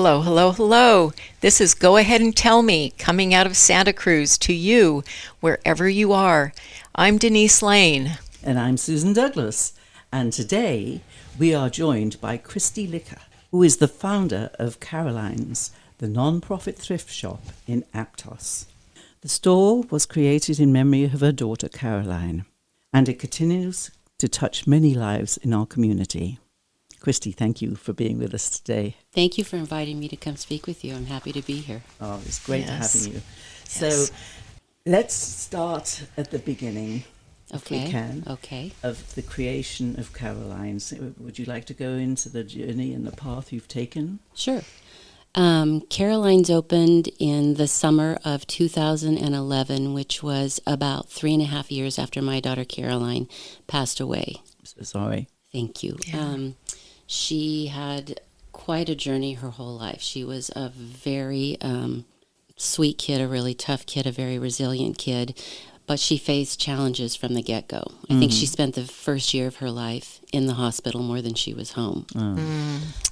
Hello, hello, hello. This is Go Ahead and Tell Me, coming out of Santa Cruz to you, wherever you are. I'm Denise Lane. And I'm Susan Douglas. And today we are joined by Christy Licker, who is the founder of Caroline's, the non-profit thrift shop in Aptos. The store was created in memory of her daughter Caroline, and it continues to touch many lives in our community. Christy, thank you for being with us today. Thank you for inviting me to come speak with you. I'm happy to be here. Oh, it's great having you. Yes. So let's start at the beginning, if we Okay. can, Okay. of the creation of Caroline's. Would you like to go into the journey and the path you've taken? Sure. Caroline's opened in the summer of 2011, which was about 3.5 years after my daughter Caroline passed away. So sorry. Thank you. Yeah. She had quite a journey her whole life. She was a very sweet kid, a really tough kid, a very resilient kid, but she faced challenges from the get-go. I think she spent the first year of her life in the hospital more than she was home.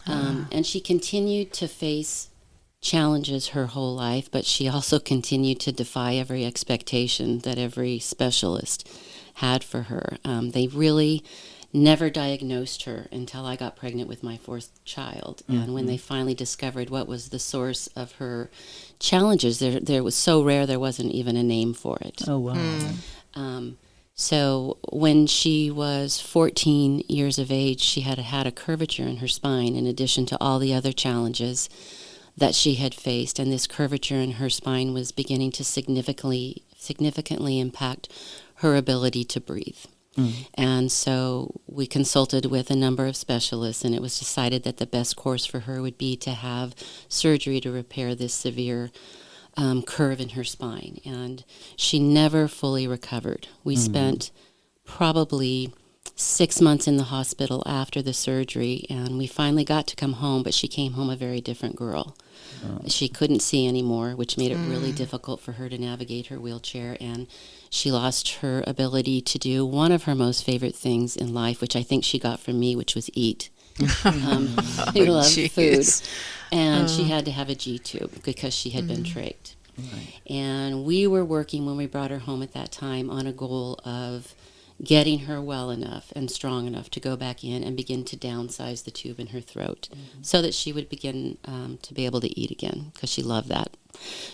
And she continued to face challenges her whole life, but she also continued to defy every expectation that every specialist had for her. They really never diagnosed her until I got pregnant with my fourth child. And when they finally discovered what was the source of her challenges, there was so rare there wasn't even a name for it. Oh, wow. So when she was 14 years of age, she had a curvature in her spine in addition to all the other challenges that she had faced. And this curvature in her spine was beginning to significantly impact her ability to breathe. And so we consulted with a number of specialists, and it was decided that the best course for her would be to have surgery to repair this severe curve in her spine. And she never fully recovered. We spent probably 6 months in the hospital after the surgery, and we finally got to come home, but she came home a very different girl. She couldn't see anymore, which made it really difficult for her to navigate her wheelchair, and she lost her ability to do one of her most favorite things in life, which I think she got from me, which was eat. She loved food, and she had to have a G-tube because she had been trached. Right. And we were working when we brought her home at that time on a goal of getting her well enough and strong enough to go back in and begin to downsize the tube in her throat so that she would begin to be able to eat again, because she loved that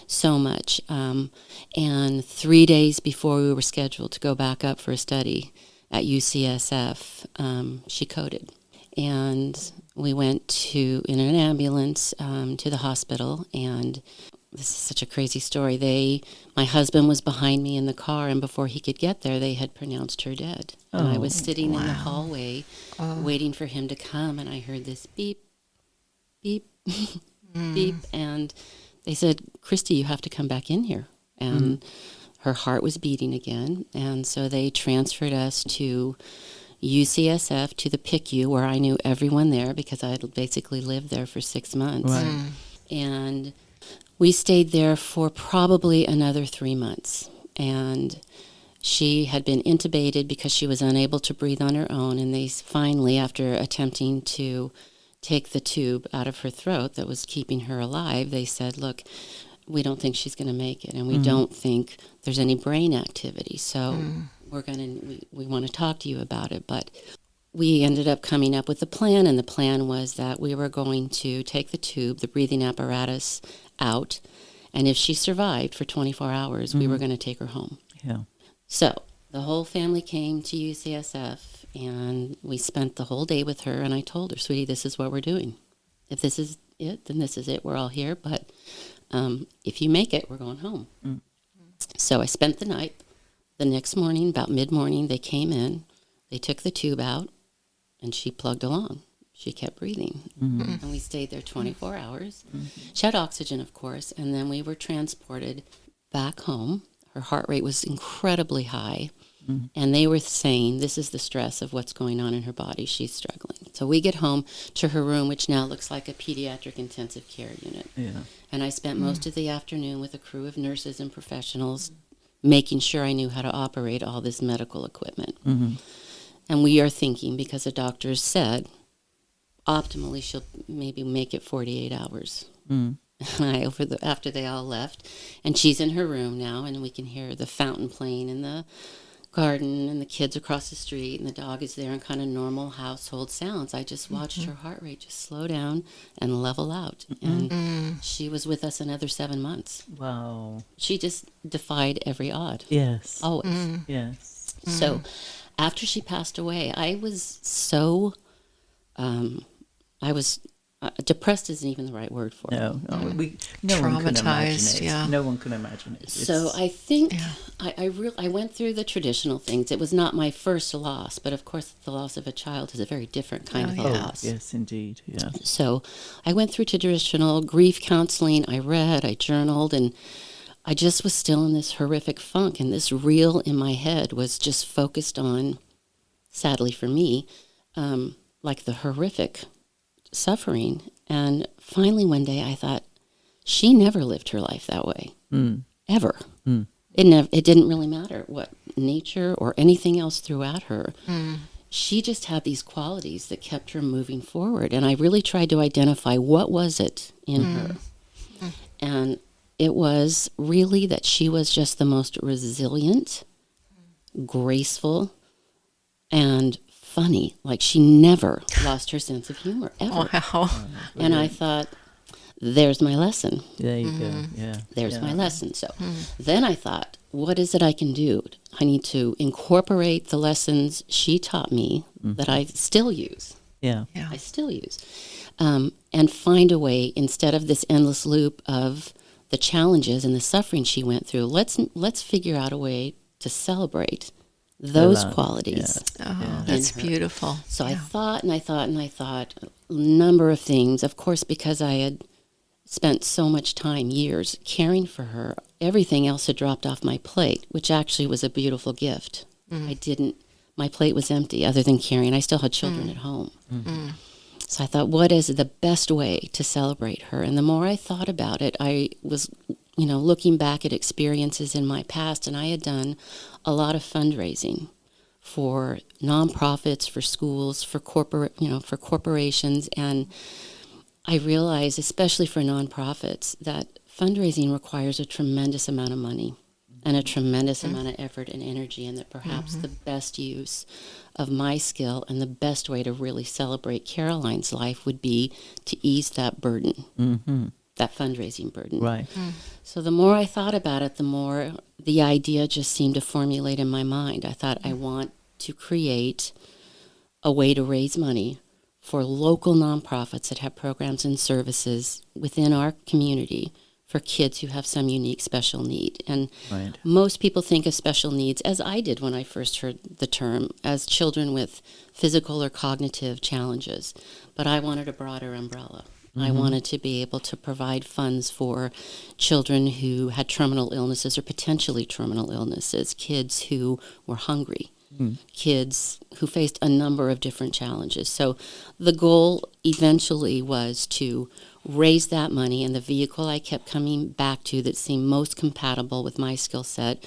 so much. And 3 days before we were scheduled to go back up for a study at UCSF, she coded. And we went in an ambulance to the hospital, and this is such a crazy story. My husband was behind me in the car, and before he could get there, they had pronounced her dead. And I was sitting in the hallway waiting for him to come, and I heard this beep, beep, beep, and they said, "Christy, you have to come back in here." And her heart was beating again, and so they transferred us to UCSF, to the PICU, where I knew everyone there because I had basically lived there for 6 months. Right. And we stayed there for probably another 3 months, and she had been intubated because she was unable to breathe on her own, and they finally, after attempting to take the tube out of her throat that was keeping her alive, they said, "Look, we don't think she's going to make it, and we don't think there's any brain activity, so we want to talk to you about it." But we ended up coming up with a plan, and the plan was that we were going to take the tube, the breathing apparatus, out, and if she survived for 24 hours, we were going to take her home. Yeah. So the whole family came to UCSF, and we spent the whole day with her, and I told her, "Sweetie, this is what we're doing. If this is it, then this is it. We're all here, but if you make it, we're going home." So I spent the night. The next morning, about mid-morning, they came in, they took the tube out, and she plugged along. She kept breathing. And we stayed there 24 hours. She had oxygen, of course, and then we were transported back home. Her heart rate was incredibly high, and they were saying, "This is the stress of what's going on in her body. She's struggling." So we get home to her room, which now looks like a pediatric intensive care unit. Yeah. And I spent most of the afternoon with a crew of nurses and professionals making sure I knew how to operate all this medical equipment. And we are thinking, because the doctors said, optimally she'll maybe make it 48 hours. Mm. And after they all left, and she's in her room now, and we can hear the fountain playing in the garden and the kids across the street and the dog is there and kind of normal household sounds. I just watched her heart rate just slow down and level out. And she was with us another 7 months. Wow. She just defied every odd. Yes. Always. Yes. So after she passed away, I was so, depressed isn't even the right word for it. No, no one can Traumatized, imagine it. yeah. No one can imagine it. So I think I went through the traditional things. It was not my first loss, but of course the loss of a child is a very different kind of a loss. Yes, indeed. Yeah. So I went through traditional grief counseling. I read, I journaled, and I just was still in this horrific funk. And this reel in my head was just focused on, sadly for me, like the horrific suffering. And finally one day I thought, she never lived her life that way. Ever. It didn't really matter what nature or anything else threw at her. She just had these qualities that kept her moving forward. And I really tried to identify what was it in her. And it was really that she was just the most resilient, graceful, and funny. Like, she never lost her sense of humor, ever. Wow. And I thought, there's my lesson. There you go. Yeah. There's my lesson. So then I thought, what is it I can do? I need to incorporate the lessons she taught me that I still use. Yeah. Yeah. I still use. And find a way, instead of this endless loop of the challenges and the suffering she went through, let's figure out a way to celebrate those qualities. Oh, that's beautiful. So I thought and I thought and I thought a number of things. Of course, because I had spent so much time, years, caring for her, everything else had dropped off my plate, which actually was a beautiful gift. My plate was empty other than caring. I still had children at home. So I thought, what is the best way to celebrate her? And the more I thought about it, I was, looking back at experiences in my past, and I had done a lot of fundraising for nonprofits, for schools, for corporations, and I realized, especially for nonprofits, that fundraising requires a tremendous amount of money and a tremendous amount of effort and energy, and that perhaps the best use of my skill and the best way to really celebrate Caroline's life would be to ease that burden, that fundraising burden. Right. So the more I thought about it, the more the idea just seemed to formulate in my mind. I thought, I want to create a way to raise money for local nonprofits that have programs and services within our community for kids who have some unique special need. And most people think of special needs, as I did when I first heard the term, as children with physical or cognitive challenges. But I wanted a broader umbrella. I wanted to be able to provide funds for children who had terminal illnesses or potentially terminal illnesses, kids who were hungry, kids who faced a number of different challenges. So the goal eventually was to raise that money, and the vehicle I kept coming back to that seemed most compatible with my skill set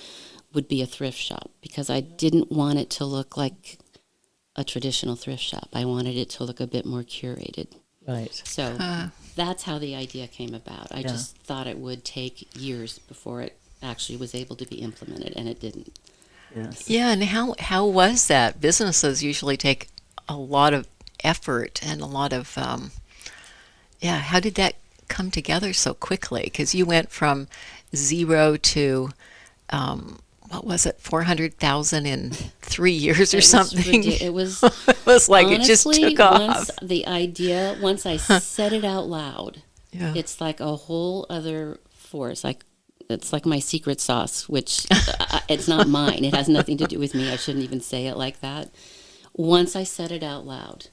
would be a thrift shop, because I didn't want it to look like a traditional thrift shop. I wanted it to look a bit more curated. Right. So that's how the idea came about. I just thought it would take years before it actually was able to be implemented, and it didn't. Yes. Yeah, and how was that? Businesses usually take a lot of effort and a lot of, how did that come together so quickly? Because you went from 0 to, what was it, 400,000 in 3 years or something? It was It was like honestly, it just took off. Once I said it out loud, Yeah. it's like a whole other force. It's like my secret sauce, which it's not mine. It has nothing to do with me. I shouldn't even say it like that. Once I said it out loud,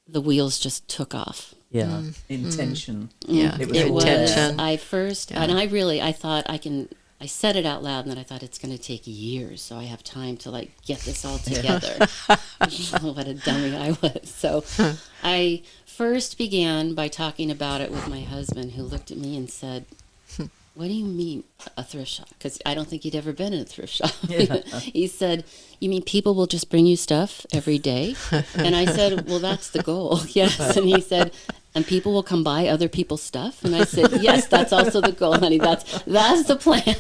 the wheels just took off. Yeah. Intention. Yeah. It was It intention. was. I thought I said it out loud, and then I thought it's going to take years, so I have time to get this all together. What a dummy I was. So I first began by talking about it with my husband, who looked at me and said, what do you mean a thrift shop? Because I don't think he'd ever been in a thrift shop. Yeah. He said, you mean people will just bring you stuff every day? And I said, well, that's the goal. Yes. Right. And he said, and people will come buy other people's stuff? And I said, yes, that's also the goal, honey. That's the plan.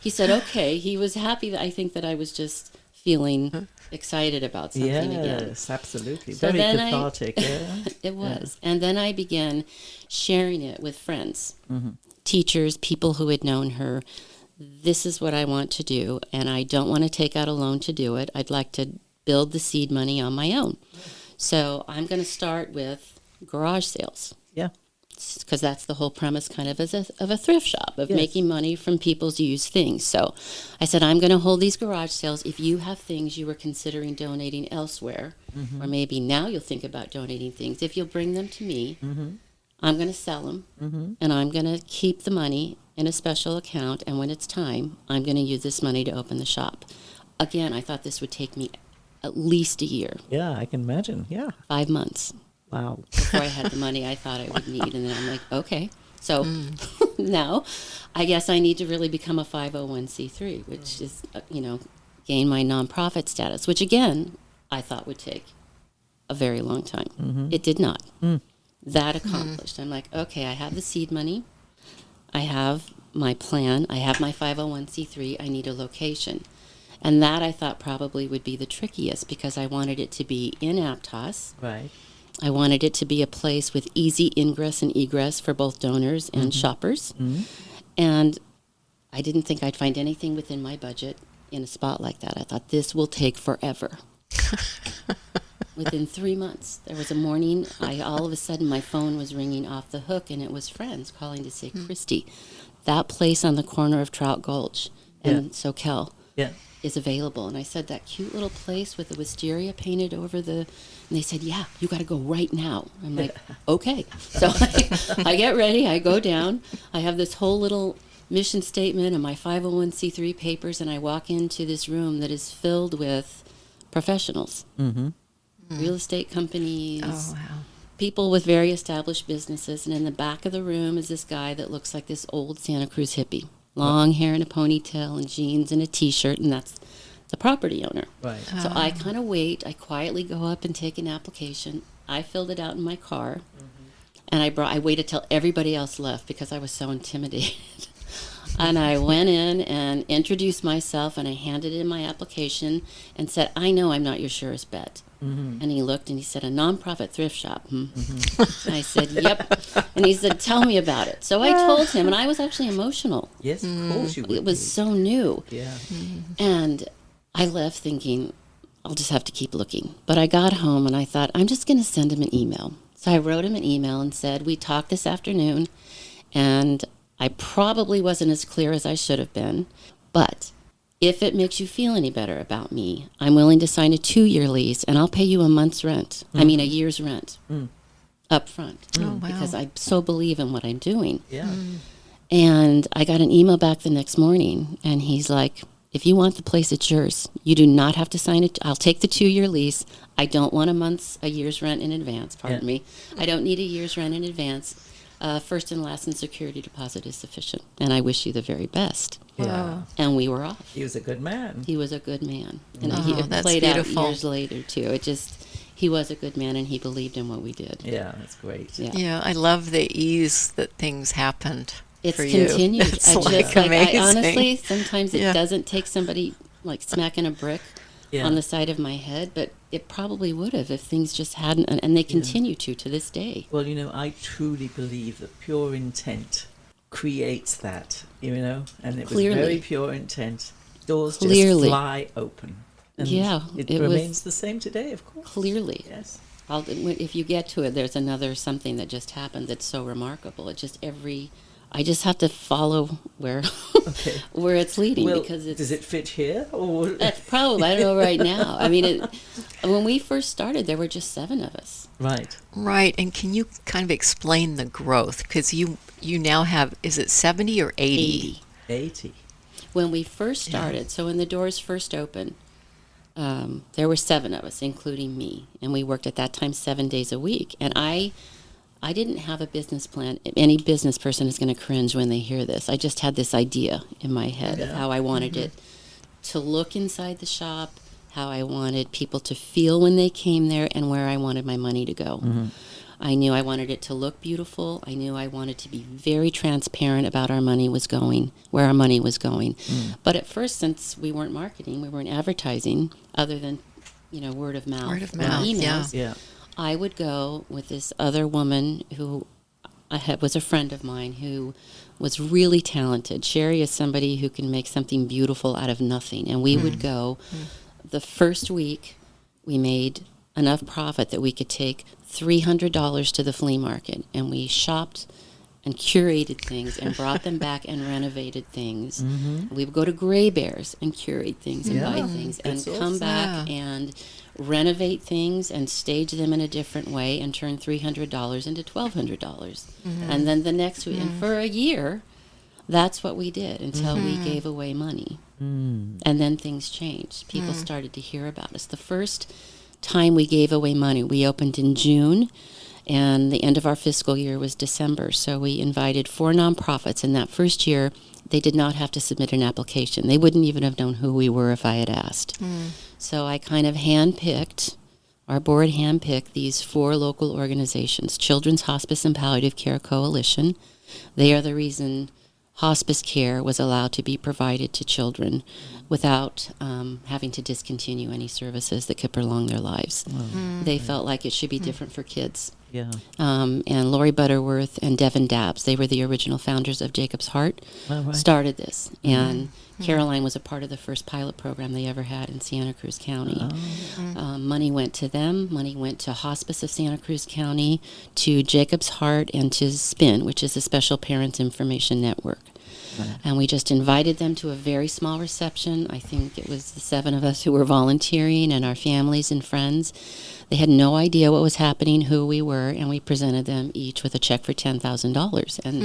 He said, okay. He was happy that I think that I was just feeling excited about something again. Yes, absolutely. So Very then cathartic. Yeah. It was. And then I began sharing it with friends, Mm-hmm. teachers, people who had known her. This is what I want to do, and I don't want to take out a loan to do it. I'd like to build the seed money on my own. So I'm going to start with garage sales. Yeah. Because that's the whole premise kind of of a thrift shop, of Yes. making money from people's used things. So I said, I'm going to hold these garage sales. If you have things you were considering donating elsewhere, Mm-hmm. or maybe now you'll think about donating things, if you'll bring them to me, Mm-hmm. I'm going to sell them, and I'm going to keep the money in a special account, and when it's time, I'm going to use this money to open the shop. Again, I thought this would take me at least a year, Yeah, I can imagine. Yeah. 5 months Wow. before I had the money I thought I would need. And then I'm like, okay. So now I guess I need to really become a 501c3, which is, gain my nonprofit status, which again, I thought would take a very long time. It did not. That accomplished. I'm like, okay, I have the seed money. I have my plan. I have my 501c3. I need a location. And that I thought probably would be the trickiest because I wanted it to be in Aptos. Right. I wanted it to be a place with easy ingress and egress for both donors and shoppers. And I didn't think I'd find anything within my budget in a spot like that. I thought this will take forever. Within 3 months, there was a morning, all of a sudden my phone was ringing off the hook, and it was friends calling to say, Christy, that place on the corner of Trout Gulch and Soquel Yeah. is available. And I said, that cute little place with the wisteria painted over the, and they said, yeah, you got to go right now. I'm like, okay. So I get ready, I go down, I have this whole little mission statement and my 501c3 papers, and I walk into this room that is filled with professionals, real estate companies, Oh, wow. people with very established businesses. And in the back of the room is this guy that looks like this old Santa Cruz hippie. Long hair and a ponytail and jeans and a T-shirt, and that's the property owner. Right. So I kind of wait. I quietly go up and take an application. I filled it out in my car, and I waited till everybody else left because I was so intimidated. And I went in and introduced myself, and I handed in my application and said, I know I'm not your surest bet. And he looked and he said, a nonprofit thrift shop. And I said, yep. And he said, tell me about it. So I told him, and I was actually emotional. Yes, of course you would. It was so new. Yeah. And I left thinking, I'll just have to keep looking. But I got home and I thought, I'm just going to send him an email. So I wrote him an email and said, we talked this afternoon, and I probably wasn't as clear as I should have been, but if it makes you feel any better about me, I'm willing to sign a 2-year lease, and I'll pay you a month's rent. I mean, a year's rent up front. Oh, wow. Because I so believe in what I'm doing. Yeah. And I got an email back the next morning, and he's like, if you want the place, it's yours. You do not have to sign it. I'll take the 2-year lease. I don't want a year's rent in advance. Pardon me. I don't need a year's rent in advance. First and last and security deposit is sufficient. And I wish you the very best. Yeah. And we were off. He was a good man. He was a good man. And Oh, it that's played beautiful. out years later, too. He was a good man, and he believed in what we did. Yeah, that's great. Yeah. Yeah, I love the ease that things happened It's for you. continued. It's I amazing. honestly, sometimes it Yeah. doesn't take somebody like smacking a brick Yeah. on the side of my head, but it probably would have if things just hadn't, and they continue to this day. Well, I truly believe that pure intent creates that, and it Clearly. was very pure intent. Doors Clearly. just fly open. And Yeah, it it was- remains the same today, of course. Clearly. Yes. If you get to it, there's another something that just happened that's so remarkable. I just have to follow where Okay. where it's leading Well, because does it fit here? Or that's probably, I don't know right now. I mean, when we first started, there were just 7 of us. Right. Right, and can you kind of explain the growth? Because you now have, is it 70 or 80? 80. When we first started, so when the doors first opened, there were 7 of us, including me, and we worked at that time 7 days a week. And I I didn't have a business plan. Any business person is going to cringe when they hear this. I just had this idea in my head of how I wanted it to look inside the shop, how I wanted people to feel when they came there, and where I wanted my money to go. I knew I wanted it to look beautiful. I knew I wanted to be very transparent about our money was going, where our money was going. But at first, since we weren't marketing, we weren't advertising, other than, word of mouth, Word of and mouth, emails, Yeah. I would go with this other woman who was a friend of mine who was really talented. Sherry is somebody who can make something beautiful out of nothing. And we would go, the first week, we made enough profit that we could take $300 to the flea market, and we shopped and curated things and brought them back and renovated things. We would go to Gray Bears and curate things and buy things and That's come awesome. back and renovate things and stage them in a different way and turn $300 into $1,200. And then the next week, and for a year, that's what we did until we gave away money. And then things changed. People started to hear about us. The first time we gave away money, we opened in June, and the end of our fiscal year was December. So we invited 4 nonprofits, and that first year they did not have to submit an application. They wouldn't even have known who we were if I had asked. So I kind of handpicked, our board handpicked these 4 local organizations: Children's Hospice and Palliative Care Coalition. They are the reason hospice care was allowed to be provided to children without having to discontinue any services that could prolong their lives. They felt like it should be different for kids. Yeah. And Lori Butterworth and Devin Dabbs, they were the original founders of Jacob's Heart, started this. And Caroline was a part of the first pilot program they ever had in Santa Cruz County. Money went to them. Money went to Hospice of Santa Cruz County, to Jacob's Heart, and to SPIN, which is a Special Parents Information Network. And we just invited them to a very small reception. I think it was the 7 of us who were volunteering and our families and friends. They had no idea what was happening, who we were, and we presented them each with a check for $10,000. And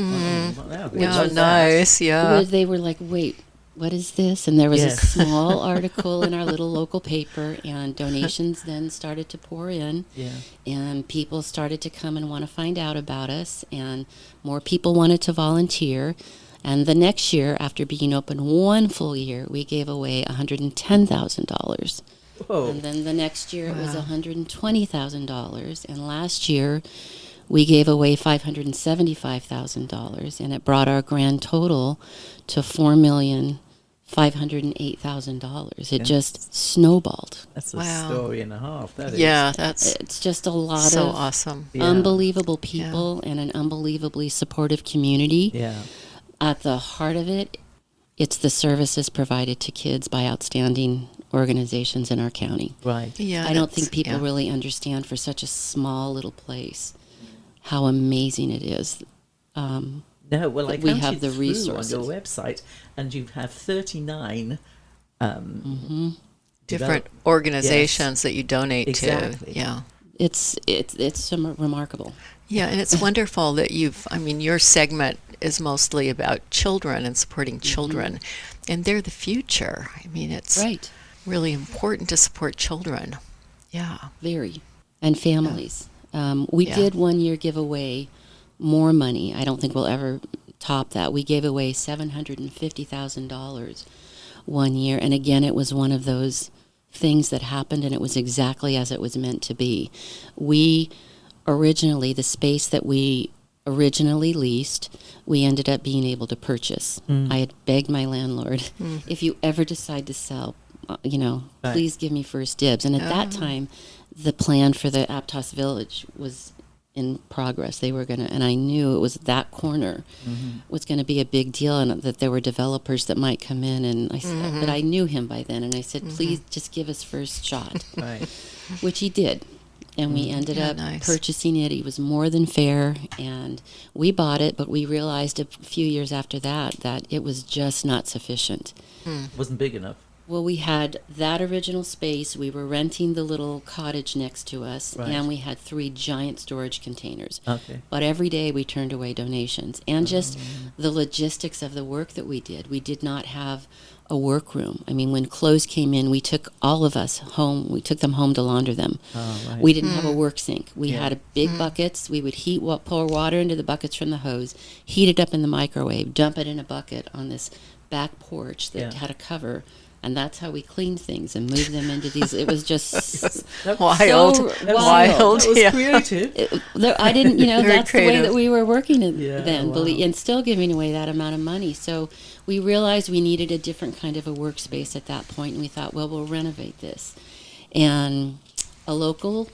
Yeah, nice. Yeah. they were like, wait, what is this? And there was a small article in our little local paper, and donations then started to pour in. And people started to come and want to find out about us, and more people wanted to volunteer. And the next year, after being open 1 full year, we gave away $110,000. And then the next year it was $120,000. And last year we gave away $575,000, and it brought our grand total to $4,508,000. It just snowballed. That's a story and a half. That is. Yeah, that's It's just a lot so of awesome. unbelievable people and an unbelievably supportive community. Yeah. At the heart of it, it's the services provided to kids by outstanding organizations in our county. Right. Yeah, I don't that's- think people yeah. really understand, for such a small little place, how amazing it is. No, well, I we counted have the through resources. on your website, and you have 39 different organizations that you donate Exactly. to. Yeah. It's remarkable. Yeah, and it's wonderful that your segment is mostly about children and supporting children, and they're the future. I mean, it's Right. really important to support children. Yeah. Very. And families. We Yeah. did one year give away more money. I don't think we'll ever top that. We gave away $750,000 one year. And again, it was one of those things that happened, and it was exactly as it was meant to be. The space that we originally leased, we ended up being able to purchase. I had begged my landlord, if you ever decide to sell, please give me first dibs. And at that time, the plan for the Aptos Village was in progress. They were and I knew it was that corner was going to be a big deal, and that there were developers that might come in. And I said, but I knew him by then, and I said, please just give us first shot, Right. which he did. And we ended up nice. purchasing it. He was more than fair, and we bought it, but we realized a few years after that it was just not sufficient. Wasn't big enough. Well, we had that original space. We were renting the little cottage next to us, Right. and we had 3 giant storage containers. Okay. But every day we turned away donations, and just the logistics of the work that we did. We did not have a workroom. I mean, when clothes came in, we took all of us home. We took them home to launder them. Oh, right. We didn't have a work sink. We Yeah. had a big buckets. We would pour water into the buckets from the hose, heat it up in the microwave, dump it in a bucket on this back porch that Yeah. had a cover. And that's how we cleaned things and moved them into these. It was just Wild. so That Wild. was Yeah. creative. I didn't, Very that's the way creative. that we were working Yeah, then, wow. and still giving away that amount of money. So we realized we needed a different kind of a workspace at that point, and we thought, well, we'll renovate this. And a local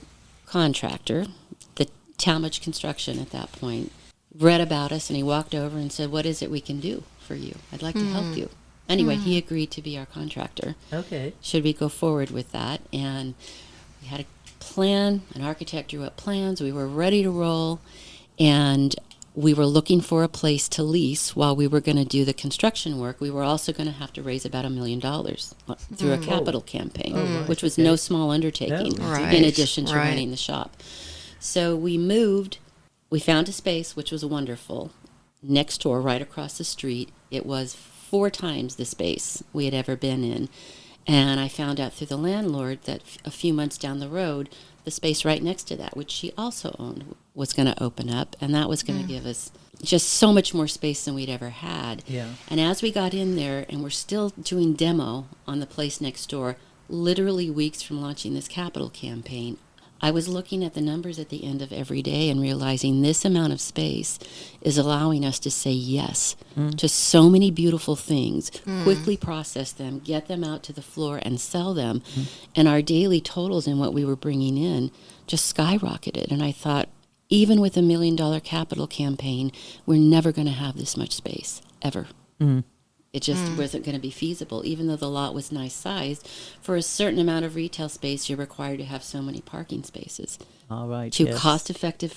contractor, the Talmadge Construction at that point, read about us, and he walked over and said, what is it we can do for you? I'd like to help you. Anyway, he agreed to be our contractor. Okay. Should we go forward with that? And we had a plan, an architect drew up plans, we were ready to roll, and we were looking for a place to lease while we were going to do the construction work. We were also going to have to raise about $1 million through a capital campaign, right, which was okay. no small undertaking No, Right, in addition to right. running the shop. So we moved, we found a space, which was wonderful, next door, right across the street. It was 4 times the space we had ever been in. And I found out through the landlord that a few months down the road, the space right next to that, which she also owned, was going to open up. And that was going to give us just so much more space than we'd ever had. Yeah. And as we got in there, and we're still doing demo on the place next door, literally weeks from launching this capital campaign, I was looking at the numbers at the end of every day and realizing this amount of space is allowing us to say yes to so many beautiful things, quickly process them, get them out to the floor and sell them. And our daily totals in what we were bringing in just skyrocketed. And I thought, even with $1 million capital campaign, we're never going to have this much space, ever. It just wasn't going to be feasible, even though the lot was nice sized. For a certain amount of retail space, you're required to have so many parking spaces. All right. Too yes. cost effective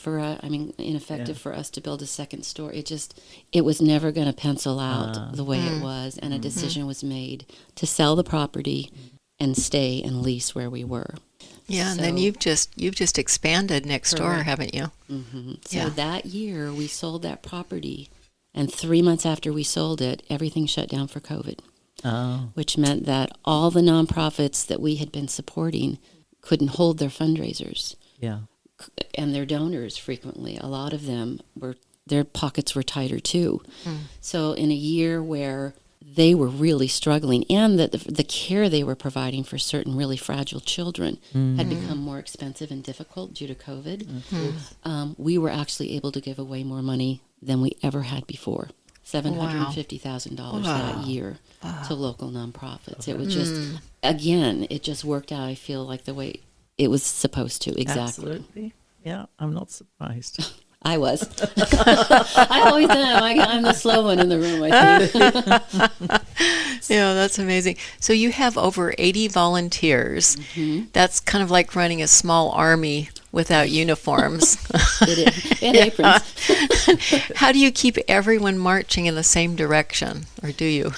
ineffective for us to build a second store. It was never going to pencil out the way it was, and a decision was made to sell the property and stay and lease where we were. Yeah, and then you've just expanded next door, Correct. haven't you? So Yeah. that year, we sold that property, and 3 months after we sold it, everything shut down for COVID. Oh. Which meant that all the nonprofits that we had been supporting couldn't hold their fundraisers, Yeah. and their donors frequently. A lot of them their pockets were tighter too. So in a year where they were really struggling, and that the care they were providing for certain really fragile children had become more expensive and difficult due to COVID, we were actually able to give away more money than we ever had before. $750,000 that year to local nonprofits. It was just, again, it just worked out, I feel like, the way it was supposed to. Exactly. Absolutely. Yeah, I'm not surprised. I was. I always am. I'm the slow one in the room, I think. Yeah, that's amazing. So you have over 80 volunteers. That's kind of like running a small army without uniforms. And aprons. How do you keep everyone marching in the same direction, or do you?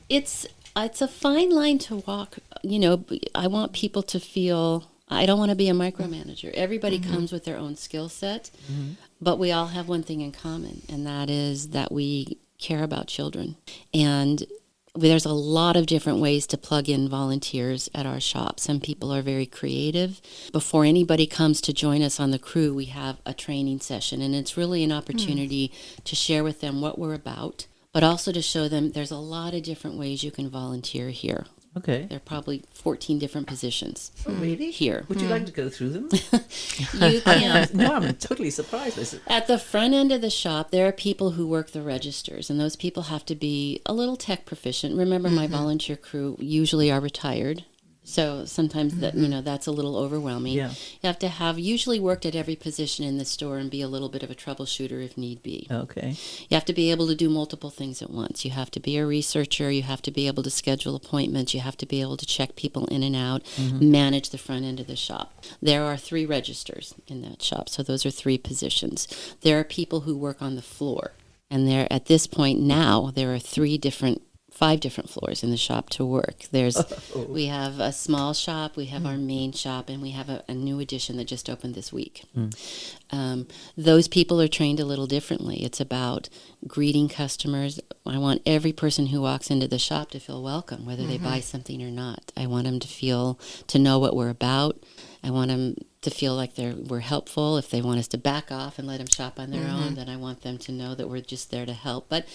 It's a fine line to walk. I want people to feel, I don't want to be a micromanager. Everybody comes with their own skill set, but we all have one thing in common, and that is that we care about children. And there's a lot of different ways to plug in volunteers at our shop. Some people are very creative. Before anybody comes to join us on the crew, we have a training session, and it's really an opportunity to share with them what we're about, but also to show them there's a lot of different ways you can volunteer here. Okay. There are probably 14 different positions Oh, really? here. Would you like to go through them? You can. No, I'm totally surprised. Listen. At the front end of the shop, there are people who work the registers, and those people have to be a little tech proficient. Remember, my volunteer crew usually are retired, so sometimes that's a little overwhelming. Yeah. You have to have usually worked at every position in the store and be a little bit of a troubleshooter if need be. Okay. You have to be able to do multiple things at once. You have to be a researcher. You have to be able to schedule appointments. You have to be able to check people in and out, manage the front end of the shop. There are 3 registers in that shop, so those are 3 positions. There are people who work on the floor, and at this point now, there are 3 different 5 different floors in the shop to work. We have a small shop, we have our main shop, and we have a new addition that just opened this week. Those people are trained a little differently. It's about greeting customers. I want every person who walks into the shop to feel welcome, whether they buy something or not. I want them to know what we're about. I want them to feel like we're helpful. If they want us to back off and let them shop on their own, then I want them to know that we're just there to help. But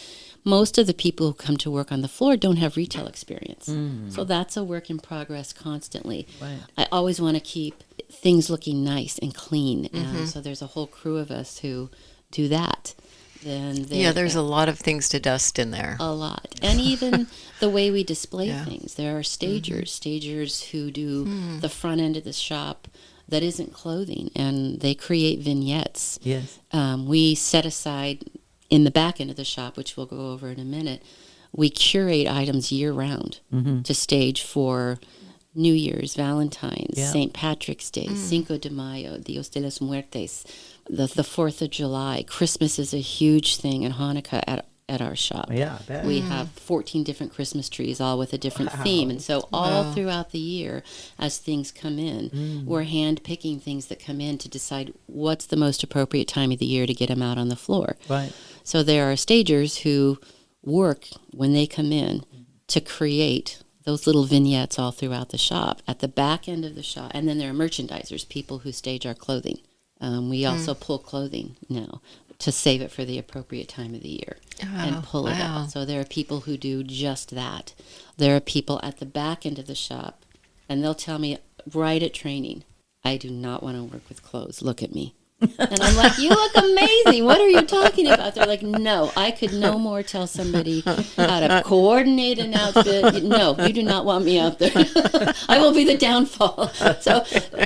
most of the people who come to work on the floor don't have retail experience. So that's a work in progress constantly. Right. I always want to keep things looking nice and clean. And so there's a whole crew of us who do that. There's a lot of things to dust in there. A lot. And even the way we display things. There are stagers who do the front end of the shop that isn't clothing, and they create vignettes. Yes. We set aside in the back end of the shop, which we'll go over in a minute, we curate items year-round to stage for New Year's, Valentine's, St. Patrick's Day, Cinco de Mayo, Dios de los Muertes, the 4th of July. Christmas is a huge thing, and Hanukkah at our shop. Yeah, I bet. We have 14 different Christmas trees, all with a different theme. And so all throughout the year, as things come in, we're hand-picking things that come in to decide what's the most appropriate time of the year to get them out on the floor. Right. So there are stagers who work when they come in to create those little vignettes all throughout the shop, at the back end of the shop. And then there are merchandisers, people who stage our clothing. We also pull clothing now to save it for the appropriate time of the year and pull it out. So there are people who do just that. There are people at the back end of the shop, and they'll tell me right at training, I do not want to work with clothes. Look at me. And I'm like, you look amazing. What are you talking about? They're like, no, I could no more tell somebody how to coordinate an outfit. No, you do not want me out there. I will be the downfall. So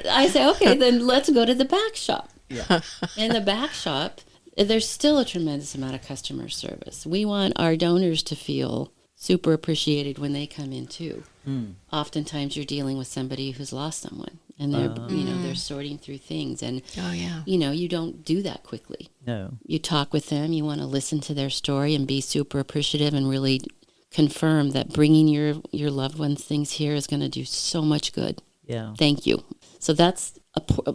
I say, okay, then let's go to the back shop. Yeah. In the back shop, there's still a tremendous amount of customer service. We want our donors to feel super appreciated when they come in too. Oftentimes you're dealing with somebody who's lost someone, and they're sorting through things, and you don't do that quickly. No. You talk with them, you want to listen to their story and be super appreciative and really confirm that bringing your loved ones things here is going to do so much good. Yeah. Thank you. So that's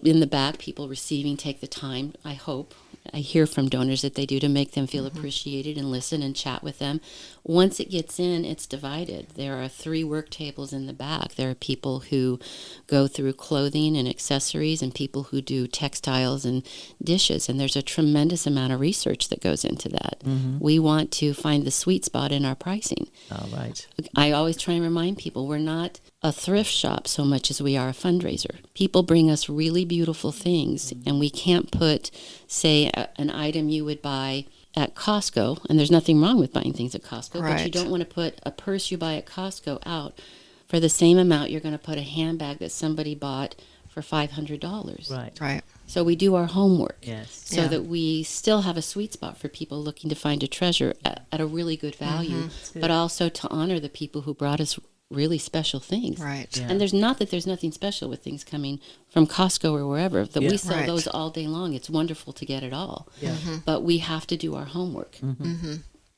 in the back, people receiving take the time, I hope. I hear from donors that they do to make them feel appreciated and listen and chat with them. Once it gets in, it's divided. There are 3 work tables in the back. There are people who go through clothing and accessories, and people who do textiles and dishes. And there's a tremendous amount of research that goes into that. We want to find the sweet spot in our pricing. All right. I always try and remind people we're not a thrift shop so much as we are a fundraiser. People bring us really beautiful things, and we can't put, say, an item you would buy at Costco, and there's nothing wrong with buying things at Costco, but you don't want to put a purse you buy at Costco out for the same amount you're going to put a handbag that somebody bought for $500. Right. So we do our homework Yes. that we still have a sweet spot for people looking to find a treasure at a really good value, but also to honor the people who brought us really special things. Right. Yeah. And there's nothing special with things coming from Costco or wherever. That we sell those all day long. It's wonderful to get it all. Yeah. But we have to do our homework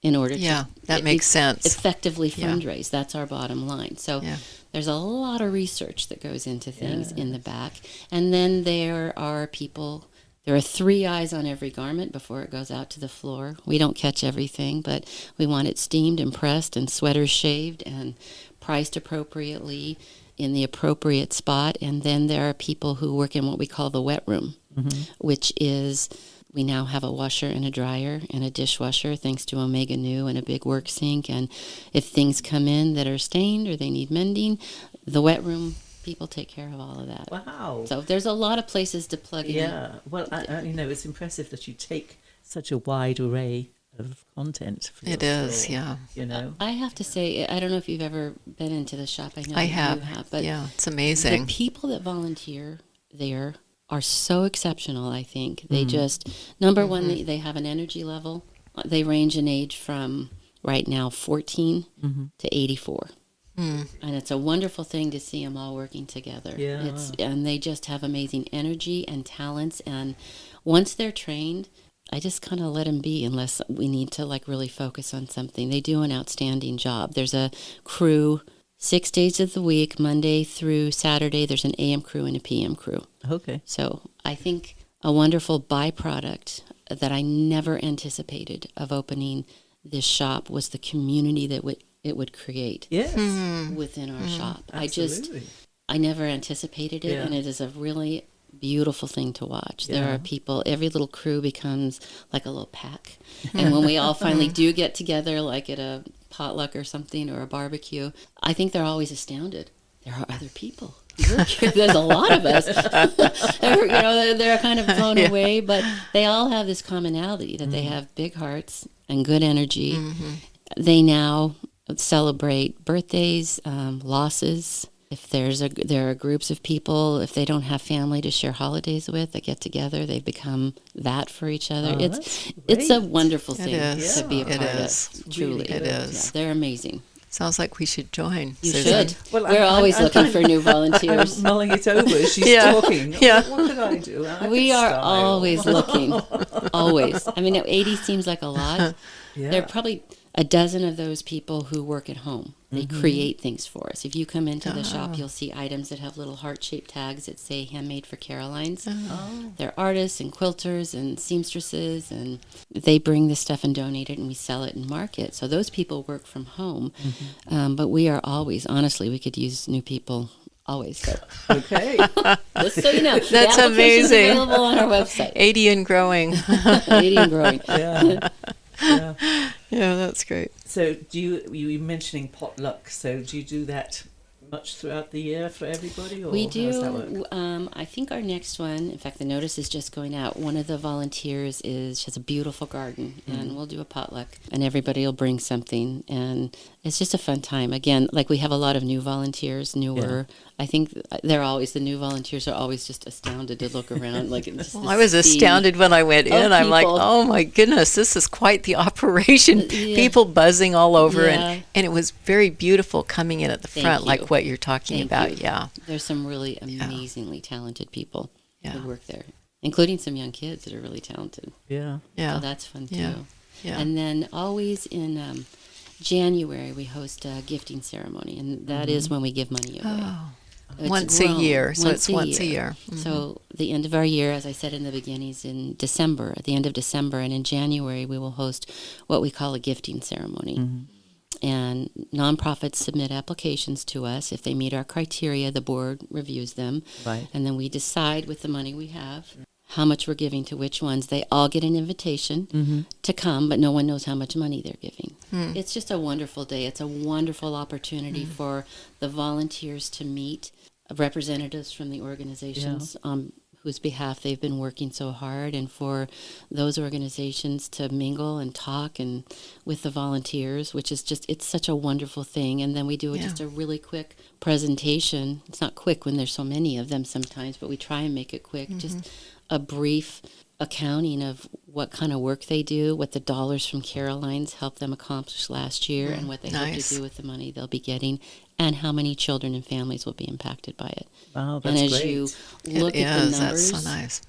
in order to that makes sense. effectively fundraise. That's our bottom line. So there's a lot of research that goes into things in the back. And then there are 3 eyes on every garment before it goes out to the floor. We don't catch everything, but we want it steamed and pressed and sweaters shaved and priced appropriately in the appropriate spot. And then there are people who work in what we call the wet room, which is, we now have a washer and a dryer and a dishwasher thanks to Omega New, and a big work sink. And if things come in that are stained or they need mending, the wet room people take care of all of that. Wow. So there's a lot of places to plug in. Yeah. Well, it's impressive that you take such a wide array of content. For It your is, store, I have to say, I don't know if you've ever been into the shop. I know I you have. have, but It's amazing. the people that volunteer there are so exceptional, I think. They just, number one, they have an energy level. They range in age from, right now, 14 to 84. And it's a wonderful thing to see them all working together. Yeah. And they just have amazing energy and talents. And once they're trained, I just kind of let them be unless we need to like really focus on something. They do an outstanding job. There's a crew 6 days of the week, Monday through Saturday. There's an AM crew and a PM crew. Okay. So I think a wonderful byproduct that I never anticipated of opening this shop was the community that it would create Yes. within our shop. Absolutely. I never anticipated it, Yeah. and it is a really beautiful thing to watch. There Yeah. are people, every little crew becomes like a little pack. And when we all finally do get together, like at a potluck or something or a barbecue, I think they're always astounded. There are other people. There's a lot of us. They're kind of blown away, but they all have this commonality that they have big hearts and good energy. They now celebrate birthdays, losses. If there are groups of people, if they don't have family to share holidays with, that get together, they become that for each other. Oh, it's a great. wonderful thing is. to be a It part is. of. Truly, It is. Yeah, they're amazing. Sounds like we should join. You Susan. should. Well, We're always looking for new I'm volunteers. mulling it over as she's Yeah. talking. Yeah. What could I do? We are always looking. Always. I mean, 80 seems like a lot. Yeah. There are probably a dozen of those people who work at home. They create things for us. If you come into the shop, you'll see items that have little heart-shaped tags that say handmade for Caroline's. They're artists and quilters and seamstresses, and they bring this stuff and donate it, and we sell it and market. So those people work from home. But we are always, honestly, we could use new people always. So Okay. just so you know, That's the application's amazing. available on our website. 80 and growing. 80 and growing. Yeah. Yeah. Yeah, that's great. So you were mentioning potluck. So do you do that much throughout the year for everybody? Or We how does that do. work? I think our next one, in fact, the notice is just going out. One of the volunteers she has a beautiful garden, and we'll do a potluck, and everybody will bring something, and it's just a fun time. Again, like we have a lot of new volunteers, newer. I think the new volunteers are always just astounded to look around. Like, it's just Well, the I was speed. astounded when I went in. I'm like, people. oh my goodness, this is quite the operation. Yeah. People buzzing all over. Yeah. And it was very beautiful coming in at the Thank front, you. like what you're talking Thank about. you. Yeah. There's some really amazingly talented people Yeah. who work there, including some young kids that are really talented. Yeah. Yeah. So that's fun too. Yeah. Yeah. And then always in January we host a gifting ceremony, and that is when we give money away. Oh. It's Once a grown. year. So it's once a year. So the end of our year, as I said in the beginning, is in December, at the end of December, and in January we will host what we call a gifting ceremony. And nonprofits submit applications to us. If they meet our criteria, the board reviews them. Right. And then we decide with the money we have how much we're giving to which ones. They all get an invitation to come, but no one knows how much money they're giving. It's just a wonderful day. It's a wonderful opportunity for the volunteers to meet representatives from the organizations on whose behalf they've been working so hard, and for those organizations to mingle and talk and with the volunteers, which is just, it's such a wonderful thing. And then we do just a really quick presentation. It's not quick when there's so many of them sometimes, but we try and make it quick. Just a brief accounting of what kind of work they do, what the dollars from Caroline's helped them accomplish last year, and what they hope Nice. to do with the money they'll be getting, and how many children and families will be impacted by it. Wow, And that's as great. you look It at the is. numbers That's so nice.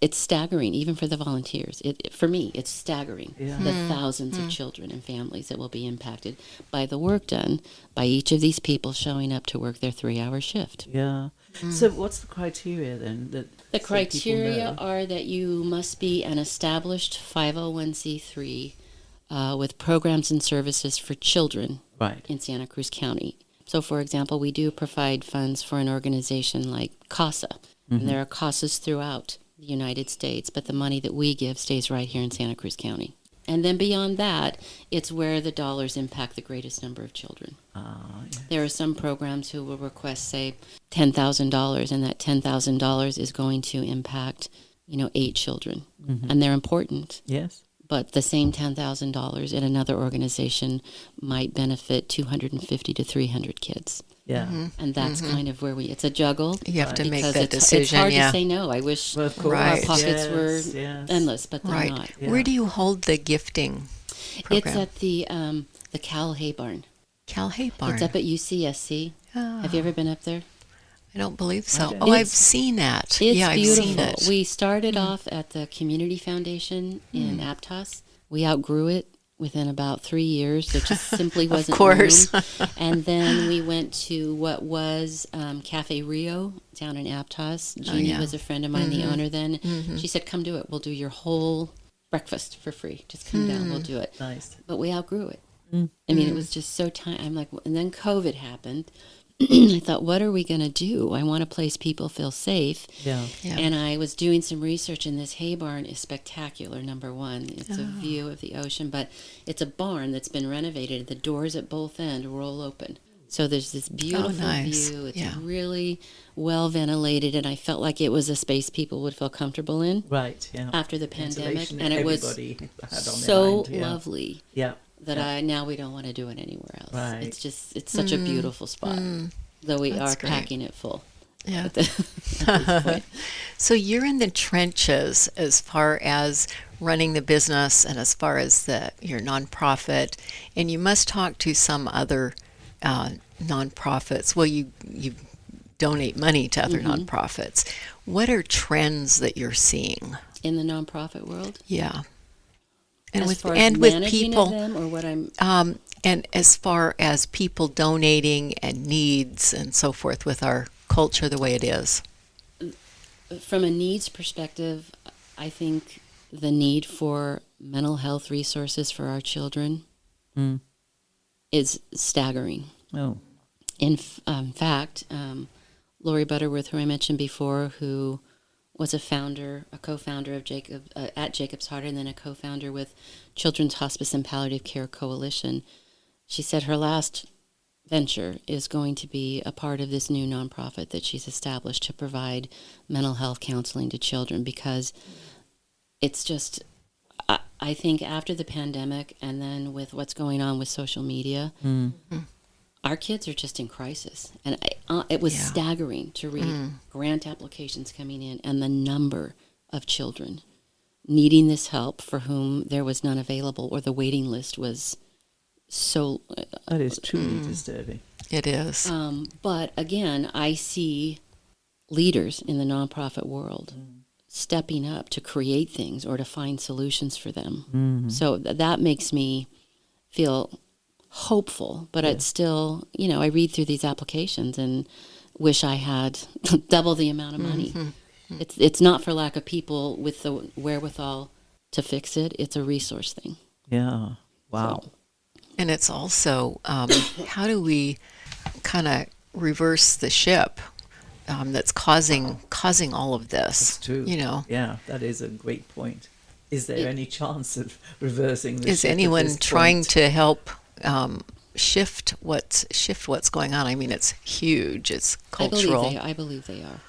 it's staggering, even for the volunteers. For me, it's staggering, Yeah. the thousands of children and families that will be impacted by the work done by each of these people showing up to work their 3-hour shift. Yeah. So what's the criteria then? The so people criteria know? are that you must be an established 501c3 with programs and services for children Right. in Santa Cruz County. So, for example, we do provide funds for an organization like CASA, and there are CASAs throughout the United States, but the money that we give stays right here in Santa Cruz County. And then beyond that, it's where the dollars impact the greatest number of children. Yeah. There are some programs who will request, say, $10,000, and that $10,000 is going to impact, 8 children, and they're important. Yes. But the same $10,000 in another organization might benefit 250 to 300 kids. Yeah. And that's kind of where it's a juggle. You have to make because that it's decision. hard Yeah. to say no. I wish Well, of our course. Right. pockets were Yes. endless, but they're Right. not. Yeah. Where do you hold the gifting program? It's at the Cal Hay Barn. Cal Hay Barn. It's up at UCSC. Oh. Have you ever been up there? I don't believe so. don't. Oh, I've It's- seen that. It's Yeah, I've beautiful. seen it. We started off at the Community Foundation in Aptos. We outgrew it within about 3 years. There just simply wasn't course. room. And then we went to what was Cafe Rio down in Aptos. Jeannie yeah. was a friend of mine, the owner then. She said, come do it. We'll do your whole breakfast for free. Just come down. We'll do it. Nice. But we outgrew it. I mean, it was just so tiny. I'm like, and then COVID happened. I thought, what are we going to do? I want a place people feel safe. Yeah. Yeah. And I was doing some research, and this hay barn is spectacular, number one. It's a view of the ocean, but it's a barn that's been renovated. The doors at both ends roll open. So there's this beautiful nice. view. It's Yeah. really well ventilated, and I felt like it was a space people would feel comfortable in Right. Yeah. after the pandemic. Ventilation And it was everybody had on their so mind, yeah. lovely Yeah. that now we don't want to do it anywhere else. Right. It's such a beautiful spot. Though we That's are great. packing it full. Yeah. At this point. So you're in the trenches as far as running the business and as far as your nonprofit, and you must talk to some other nonprofits. Well, you donate money to other nonprofits. What are trends that you're seeing? In the nonprofit world, Yeah, and as with far as and with managing people. of them, or what I'm And as far as people donating and needs and so forth with our culture the way it is. from a needs perspective, I think the need for mental health resources for our children is staggering. Oh. In fact, Lori Butterworth, who I mentioned before, who was a co-founder of at Jacob's Heart, and then a co-founder with Children's Hospice and Palliative Care Coalition, she said her last venture is going to be a part of this new nonprofit that she's established to provide mental health counseling to children, because it's just, I think after the pandemic and then with what's going on with social media, our kids are just in crisis. And it was staggering to read grant applications coming in and the number of children needing this help for whom there was none available, or the waiting list was so... That is truly disturbing. It is. But again, I see leaders in the nonprofit world stepping up to create things or to find solutions for them. So that makes me feel hopeful, but it's still, I read through these applications and wish I had double the amount of money. It's not for lack of people with the wherewithal to fix it. It's a resource thing. Yeah. Wow. So, And it's also how do we kind of reverse the ship that's causing all of this? That's true. Yeah, that is a great point. Is there any chance of reversing the Is ship at anyone this trying point? to help shift what's going on? I mean, it's huge. It's cultural. I believe they are.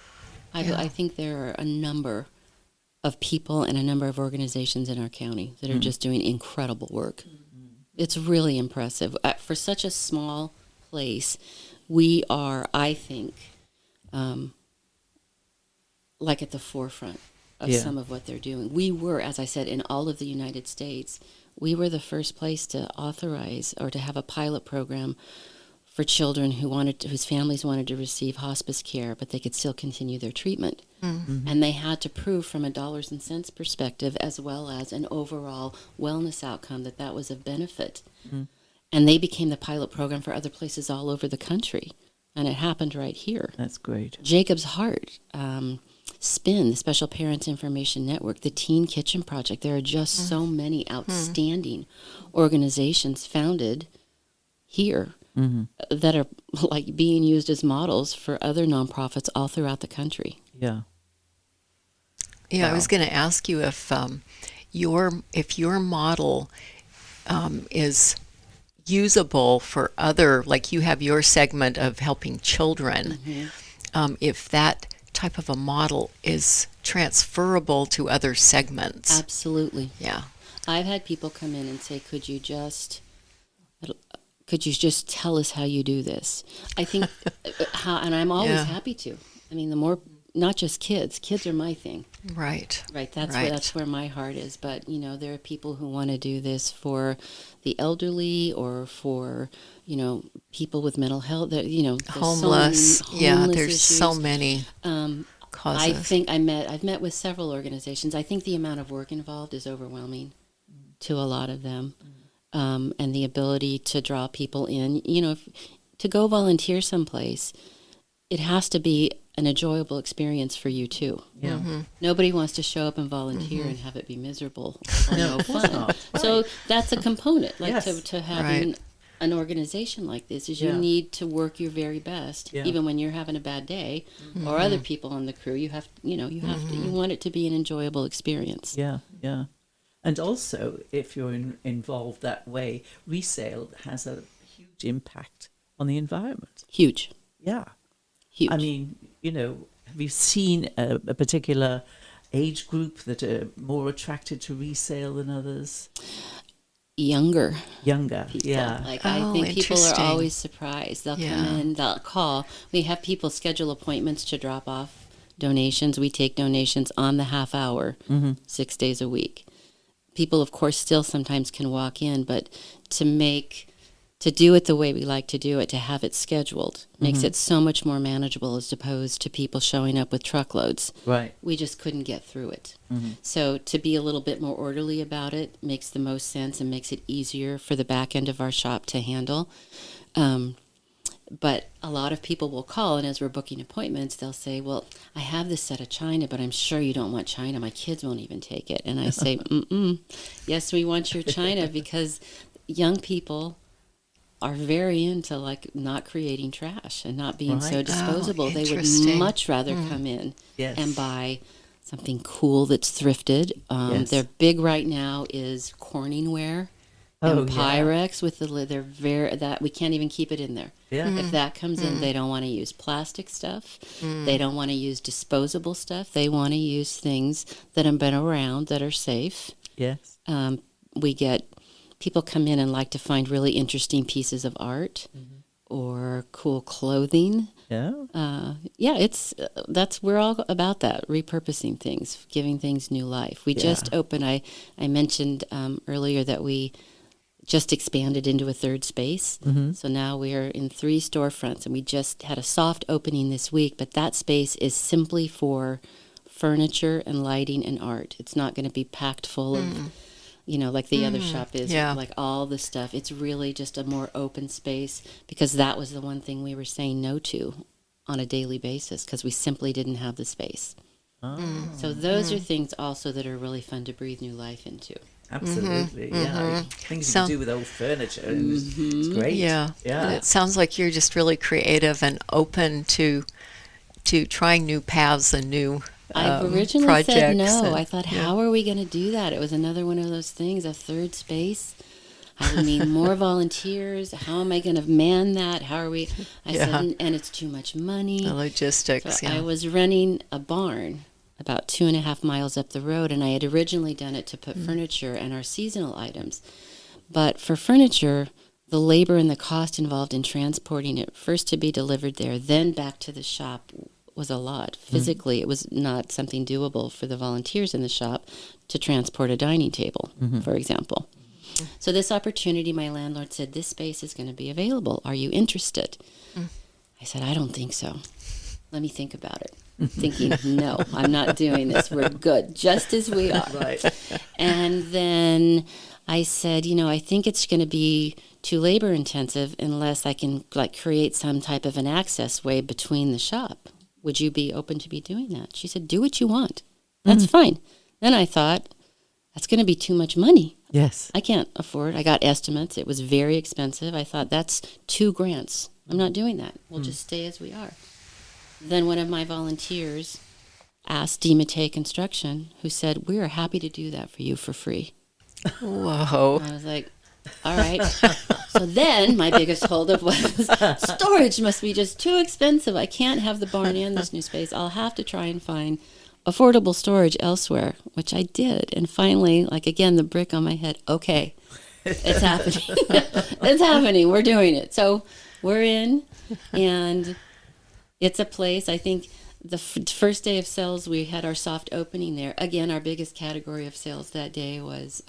I think there are a number of people and a number of organizations in our county that are just doing incredible work. It's really impressive. For such a small place, we are, I think, like at the forefront of some of what they're doing. We were, as I said, in all of the United States, we were the first place to authorize or to have a pilot program for children whose families wanted to receive hospice care, but they could still continue their treatment. And they had to prove from a dollars and cents perspective, as well as an overall wellness outcome, that was of benefit. And they became the pilot program for other places all over the country. And it happened right here. That's great. Jacob's Heart, SPIN, the Special Parents Information Network, the Teen Kitchen Project. There are just so many outstanding organizations founded here that are like being used as models for other nonprofits all throughout the country. Yeah. Yeah, I Wow. was going to ask you if your model is usable for other, like you have your segment of helping children, if that type of a model is transferable to other segments. Absolutely. Yeah. I've had people come in and say, could you just tell us how you do this? I think and I'm always Yeah. happy to. I mean, the more not just kids. Kids are my thing. Right. Right, that's Right. that's where my heart is. But there are people who want to do this for the elderly or for people with mental health. There's Homeless. so many Yeah, homeless there's so issues. many causes. I think I've met with several organizations. I think the amount of work involved is overwhelming to a lot of them, and the ability to draw people in. To go volunteer someplace, it has to be an enjoyable experience for you too. Yeah. Nobody wants to show up and volunteer and have it be miserable or No, no of course fun. not. So that's a component, like Yes. to having Right. an organization like this is you Yeah. need to work your very best, Yeah. even when you're having a bad day or other people on the crew. You have you want it to be an enjoyable experience. Yeah, yeah. And also, if you're involved that way, resale has a huge impact on the environment. Huge, Yeah. huge. I mean, have you seen a particular age group that are more attracted to resale than others? Younger Younger, people. yeah. Like Oh, I think people are interesting. always surprised. They'll Yeah. come in, they'll call. We have people schedule appointments to drop off donations. We take donations on the half hour, 6 days a week. People, of course, still sometimes can walk in, but to do it the way we like to do it, to have it scheduled, makes it so much more manageable as opposed to people showing up with truckloads. Right. We just couldn't get through it. So to be a little bit more orderly about it makes the most sense and makes it easier for the back end of our shop to handle. But a lot of people will call, and as we're booking appointments, they'll say, well, I have this set of china, but I'm sure you don't want china. My kids won't even take it. And I say, yes, we want your china, because young people are very into not creating trash and not being so Right. disposable. Oh, They would interesting. much rather come in Yes. and buy something cool that's thrifted. Yes. Their big right now is Corningware Oh, and yeah. Pyrex with the lid. They're that we can't even keep it in there. Yeah. If that comes in, they don't want to use plastic stuff. They don't want to use disposable stuff. They want to use things that have been around that are safe. Yes. We get people come in and like to find really interesting pieces of art or cool clothing. Yeah. We're all about that, repurposing things, giving things new life. We just opened. I mentioned earlier that we just expanded into a third space. So now we are in 3 storefronts, and we just had a soft opening this week. But that space is simply for furniture and lighting and art. It's not going to be packed full of, like the other shop is, Yeah. like all the stuff. It's really just a more open space, because that was the one thing we were saying no to on a daily basis, because we simply didn't have the space. So those are things also that are really fun to breathe new life into. Absolutely. Yeah. Things you So- can do with old furniture. It's great. Yeah. Yeah. And it sounds like you're just really creative and open to trying new paths and new I originally projects. said no. and- I thought, yeah. how are we going to do that? It was another one of those things, a third space. I would need more volunteers. How am I going to man that? How are we? I Yeah. said, and it's too much money. The logistics. So Yeah. I was running a barn about 2.5 miles up the road, and I had originally done it to put furniture and our seasonal items. But for furniture, the labor and the cost involved in transporting it first to be delivered there, then back to the shop, was a lot. Physically, it was not something doable for the volunteers in the shop to transport a dining table, for example. So this opportunity, my landlord said, this space is going to be available. Are you interested? I said, I don't think so. Let me think about it. Thinking, no, I'm not doing this. We're good, just as we are. Right. And then I said, I think it's going to be too labor intensive unless I can create some type of an access way between the shop. Would you be open to be doing that? She said, do what you want. That's fine. Then I thought, that's going to be too much money. Yes. I can't afford. I got estimates. It was very expensive. I thought, that's 2 grants. I'm not doing that. We'll just stay as we are. Then one of my volunteers asked DiMattei Construction, who said, we are happy to do that for you for free. Whoa. I was like, all right. So then my biggest holdup was storage must be just too expensive. I can't have the barn and this new space. I'll have to try and find affordable storage elsewhere, which I did. And finally, again, the brick on my head, okay, it's happening. It's happening. We're doing it. So we're in, and it's a place, I think, The first day of sales, we had our soft opening there. Again, our biggest category of sales that day was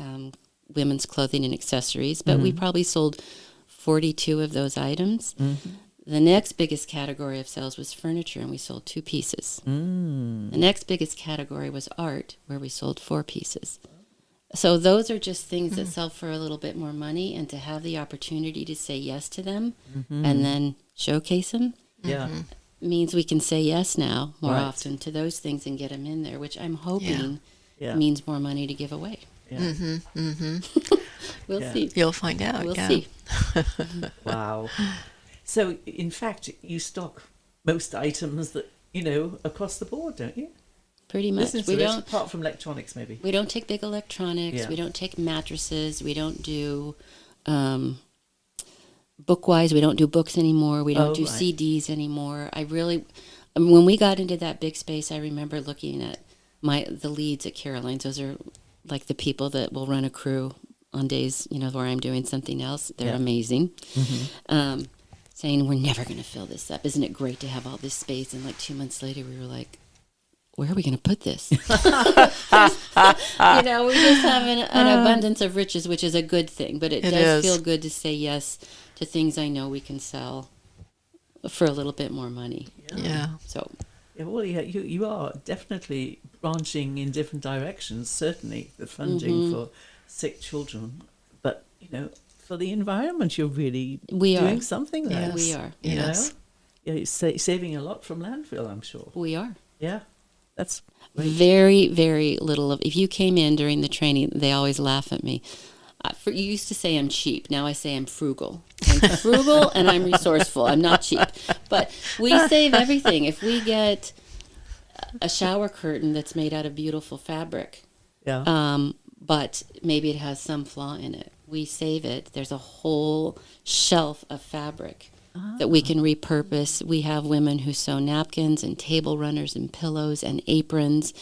women's clothing and accessories, but we probably sold 42 of those items. The next biggest category of sales was furniture, and we sold 2 pieces. The next biggest category was art, where we sold 4 pieces. So those are just things that sell for a little bit more money, and to have the opportunity to say yes to them and then showcase them means we can say yes now more often to those things and get them in there, which I'm hoping means more money to give away. We'll see. You'll find out. We'll see. Wow. So, in fact, you stock most items that, across the board, don't you? Pretty much. We don't, apart from electronics, maybe. We don't take big electronics. Yeah. We don't take mattresses. We don't do book-wise. We don't do books anymore. We don't do CDs anymore. When we got into that big space, I remember looking at the leads at Caroline's. Those are like the people that will run a crew on days, where I'm doing something else. They're amazing. Saying, we're never going to fill this up. Isn't it great to have all this space? And like 2 months later, we were like, where are we going to put this? We just have an abundance of riches, which is a good thing. But it does feel good to say yes to things I know we can sell for a little bit more money. Yeah. So. Yeah, well, you are definitely branching in different directions. Certainly, the funding for sick children, but for the environment, you're really doing something there. Yes. We are. Yes. You're saving a lot from landfill, I'm sure. We are. Yeah, that's great. Very, very little of. If you came in during the training, they always laugh at me. You used to say I'm cheap. Now I say I'm frugal. I'm frugal and I'm resourceful. I'm not cheap. But we save everything. If we get a shower curtain that's made out of beautiful fabric, but maybe it has some flaw in it, we save it. There's a whole shelf of fabric that we can repurpose. We have women who sew napkins and table runners and pillows and aprons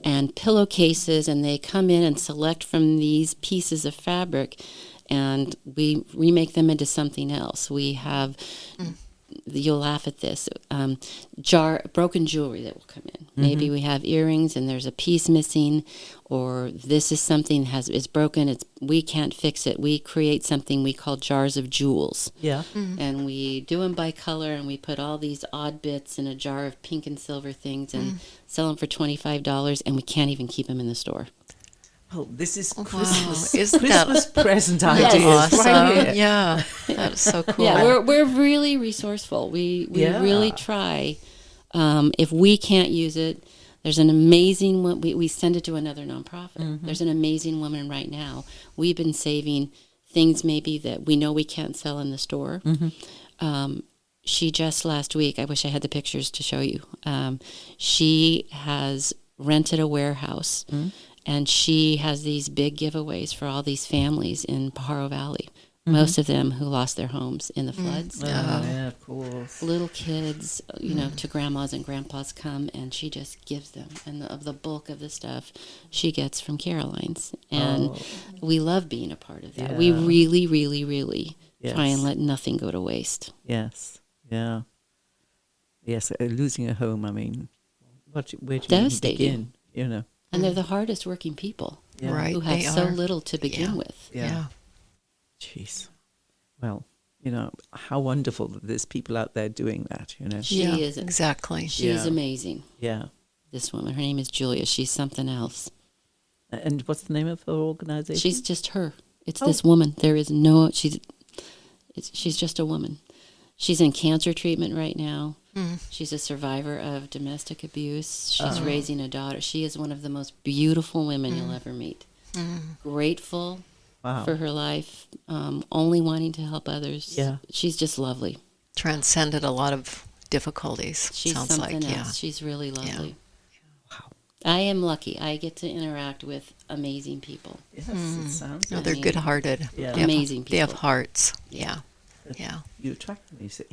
and pillowcases, and they come in and select from these pieces of fabric, and we remake them into something else. We have, you'll laugh at this, broken jewelry that will come in. Maybe we have earrings and there's a piece missing, or this is something is broken. We can't fix it. We create something we call jars of jewels. Yeah. And we do them by color, and we put all these odd bits in a jar of pink and silver things and sell them for $25, and we can't even keep them in the store. Oh, this is Christmas. Isn't Christmas that present Yes. ideas awesome? right here. Yeah, that's so cool. Yeah, we're really resourceful. We really try. If we can't use it, there's an amazing one. We send it to another nonprofit. There's an amazing woman right now. We've been saving things maybe that we know we can't sell in the store. She just last week, I wish I had the pictures to show you. She has rented a warehouse, and she has these big giveaways for all these families in Pajaro Valley. Most of them who lost their homes in the floods. Oh, yeah, of course. Little kids, to grandmas and grandpas come, and she just gives them. And of the bulk of the stuff she gets from Caroline's. And we love being a part of that. Yeah. We really, really, really try Yes. and let nothing go to waste. Yes. Yeah. Yes. Losing a home. I mean, where do you even Devastating. begin? And they're the hardest working people Yeah. Right. who have they so are. little to begin with. Yeah. Jeez. Well, how wonderful that there's people out there doing that. She Yeah, is. exactly. She's amazing, Yeah. this woman. Her name is Julia. She's something else. And what's the name of her organization? She's just her. It's this woman. There is no, she's just a woman. She's in cancer treatment right now. She's a survivor of domestic abuse. She's raising a daughter. She is one of the most beautiful women you'll ever meet. Grateful for her life, only wanting to help others. Yeah. She's just lovely. Transcended a lot of difficulties. She's sounds something like. else. She's really lovely. Wow. I am lucky. I get to interact with amazing people. Yes, it sounds No, like they're good-hearted. Yeah. Amazing They have people. hearts. Yeah. Yeah. you attract them, you see.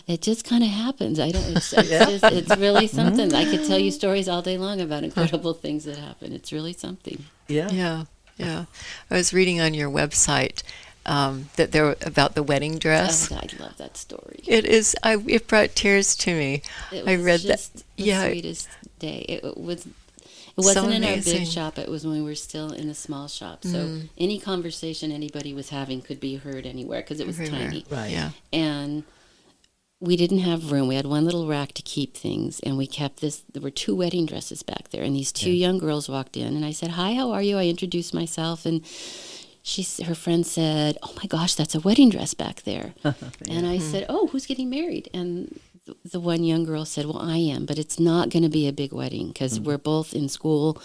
It just kind of happens. I don't. It's really something. I could tell you stories all day long about incredible things that happen. It's really something. Yeah. Yeah. Yeah. I was reading on your website that there about the wedding dress. Oh, I love that story. It is. It brought tears to me. It I was read just that. the Yeah, sweetest day. It was. It wasn't in our amazing. big shop. It was when we were still in a small shop. So any conversation anybody was having could be heard anywhere because it was Everywhere. tiny. Right. Yeah. And we didn't have room. We had one little rack to keep things, and we kept this. There were 2 wedding dresses back there, and these 2 young girls walked in, and I said, "Hi, how are you?" I introduced myself, and her friend said, "Oh my gosh, that's a wedding dress back there." And I said, "Oh, who's getting married?" And the one young girl said, "Well, I am, but it's not going to be a big wedding because we're both in school.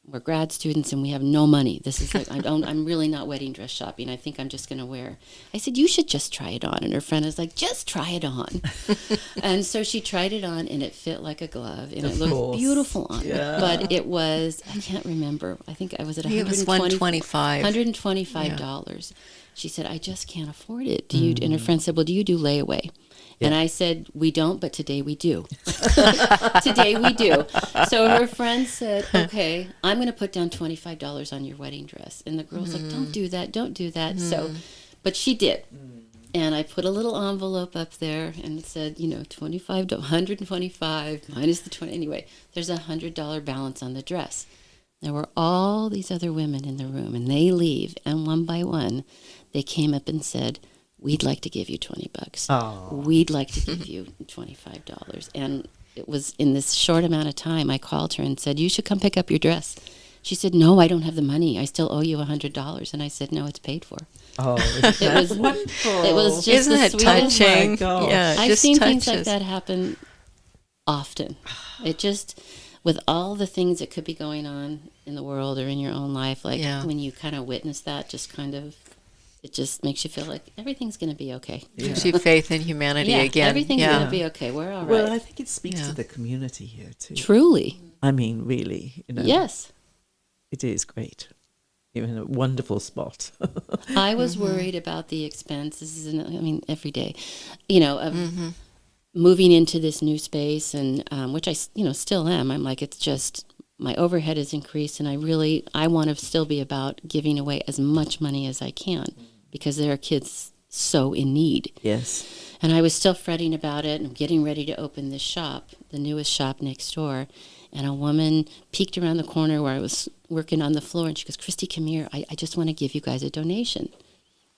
We're grad students and we have no money. This is like, I'm really not wedding dress shopping. I think I'm just going to wear." I said, "You should just try it on." And her friend was like, "Just try it on." And so she tried it on and it fit like a glove and it looked beautiful on her. But it was, I can't remember. I think I was at it was $125. $125. She said, "I just can't afford it. Do you?" And her friend said, "Well, do you do layaway?" And I said, "We don't, but today we do." Today we do. So her friend said, "Okay, I'm going to put down $25 on your wedding dress." And the girl's like, "Don't do that. Don't do that." So, but she did. And I put a little envelope up there and it said, 25 to 125 minus the 20. Anyway, there's a $100 balance on the dress. There were all these other women in the room and they leave. And one by one, they came up and said, "We'd like to give you $20. Oh. We'd like to give you $25. And it was in this short amount of time, I called her and said, "You should come pick up your dress." She said, "No, I don't have the money. I still owe you $100. And I said, "No, it's paid for." Oh, It was wonderful. It was just Isn't the it sweetest. touching? Oh my gosh. Yeah, it I've just seen touches. things like that happen often. It just, with all the things that could be going on in the world or in your own life, like when you kind of witness that, just kind of, it just makes you feel like everything's going to be okay. Gives you faith in humanity again. Everything's going to be okay. We're all right. Well, I think it speaks to the community here too. Truly. I mean, really, Yes. it is great. You're in a wonderful spot. I was worried about the expenses, and I mean, every day, of moving into this new space, and which I, still am. I'm like, it's just, my overhead has increased, and I want to still be about giving away as much money as I can, because there are kids so in need. Yes. And I was still fretting about it and getting ready to open this shop, the newest shop next door. And a woman peeked around the corner where I was working on the floor, and she goes, "Christy, come here. I just want to give you guys a donation."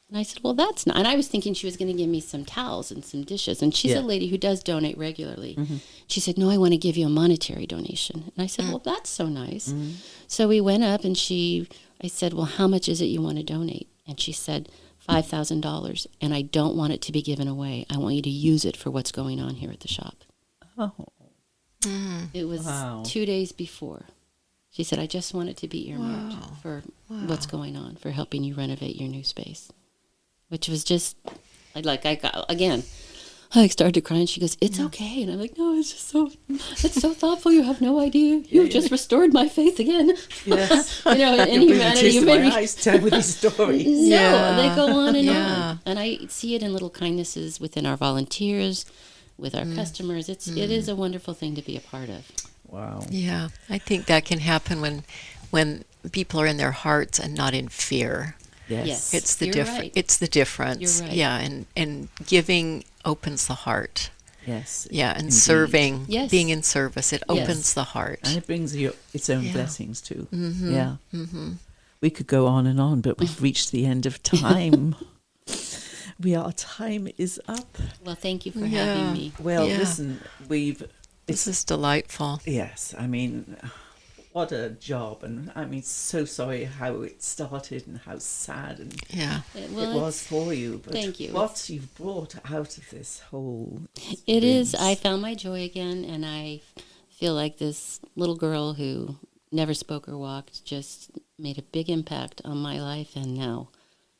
And I said, "Well, that's not." And I was thinking she was going to give me some towels and some dishes. And she's a lady who does donate regularly. She said, "No, I want to give you a monetary donation." And I said, "Well, that's so nice." So we went up, and I said, "Well, how much is it you want to donate?" And she said, $5,000. And I don't want it to be given away. I want you to use it for what's going on here at the shop. Oh. It was 2 days before. She said, "I just want it to be earmarked for what's going on, for helping you renovate your new space." Which was just, I started to cry, and she goes, "It's okay." And I'm like, "No, it's so thoughtful. You have no idea. You've just restored my faith again." Yes. In humanity. Tears in my eyes tell with these stories. No, they go on and on. And I see it in little kindnesses within our volunteers, with our customers. It is a wonderful thing to be a part of. Wow. Yeah, I think that can happen when people are in their hearts and not in fear. Yes. It's the You're right. It's the difference. You're right. Yeah, and giving opens the heart. Yes. Yeah, and indeed. serving, Yes. being in service, it opens the heart. And it brings you its own blessings too. Yeah. We could go on and on, but we've reached the end of time. Our time is up. Well, thank you for having me. Well, listen, This is delightful. Yes, I mean, what a job. And I mean, so sorry how it started and how sad and it was for you. But thank you. What you've brought out of this whole experience. It is. I found my joy again, and I feel like this little girl who never spoke or walked just made a big impact on my life, and now,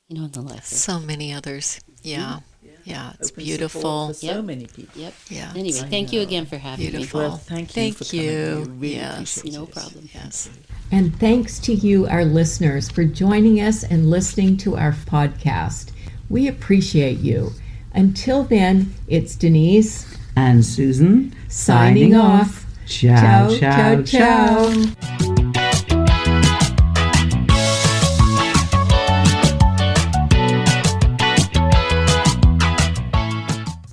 in the life of So many others. Yeah. Yeah, it's Open beautiful. support for so many people. Yep. Yeah. Anyway, thank you again for having Beautiful. Well, thank you for coming. We really appreciate me. No it. problem. Yes. And thanks to you, our listeners, for joining us and listening to our podcast. We appreciate you. Until then, it's Denise And Susan signing off. Ciao, Ciao, ciao, ciao.